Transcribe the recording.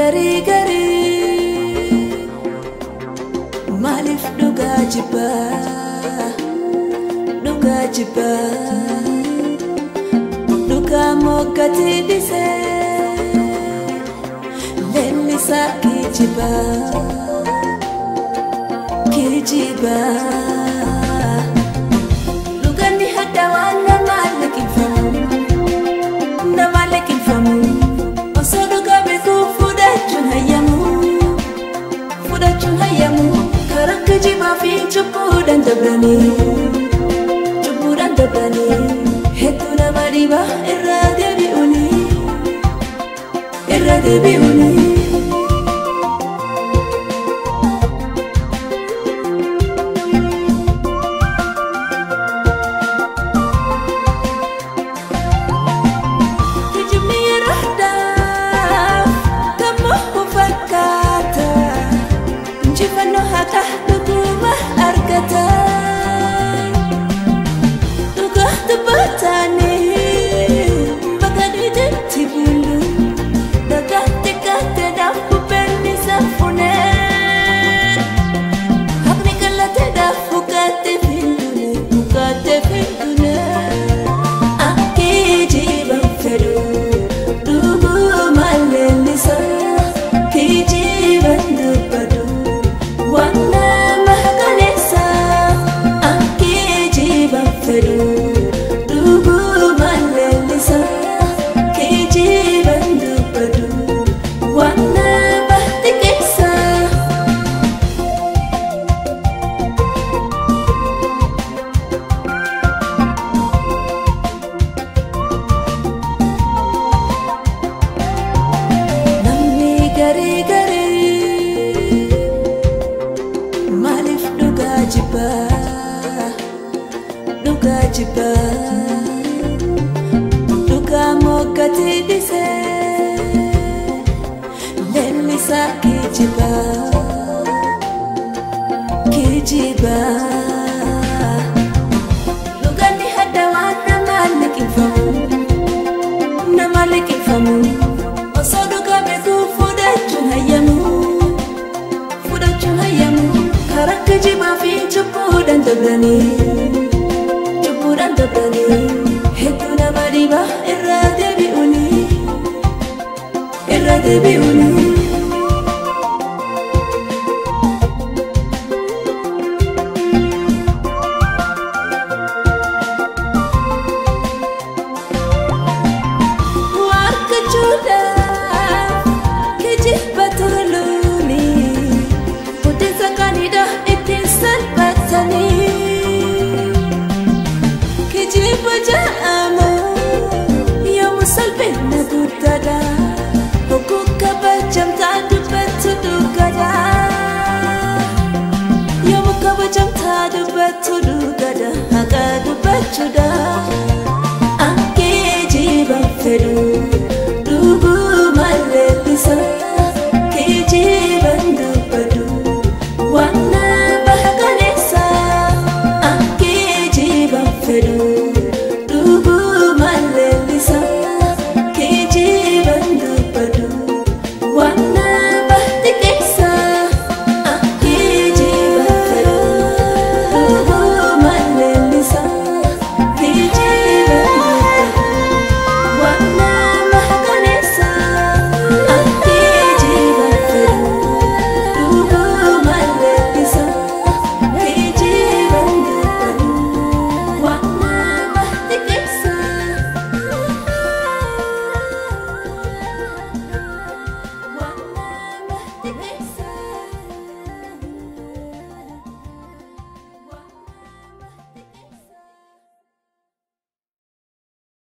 gari Malif duga jiba Duga mogati dise Lelisa kijiba Lugani hadawa na malikin famu Oso duga beku fudachun hayamu Karak jiba fi chupudan dabrani Hetu na mariba irra debiuni Malif duga jiba Duga mogati dise Lelisa kijiba Lugani hadawa na malikin famu Oso duga beku fudachun hayamu Karak jiba fi chupudan dabrani Hetu na mariba irra debiuni Warka chuda kijib batuluni Putisa kanida itin salbatani Jaamu yomu salphina guddaadha Hoggaa kabajamtaa dubbatu dhugaadha Yomu kabajamtaa dubbatu dhugaadha Haqa dubbachuudha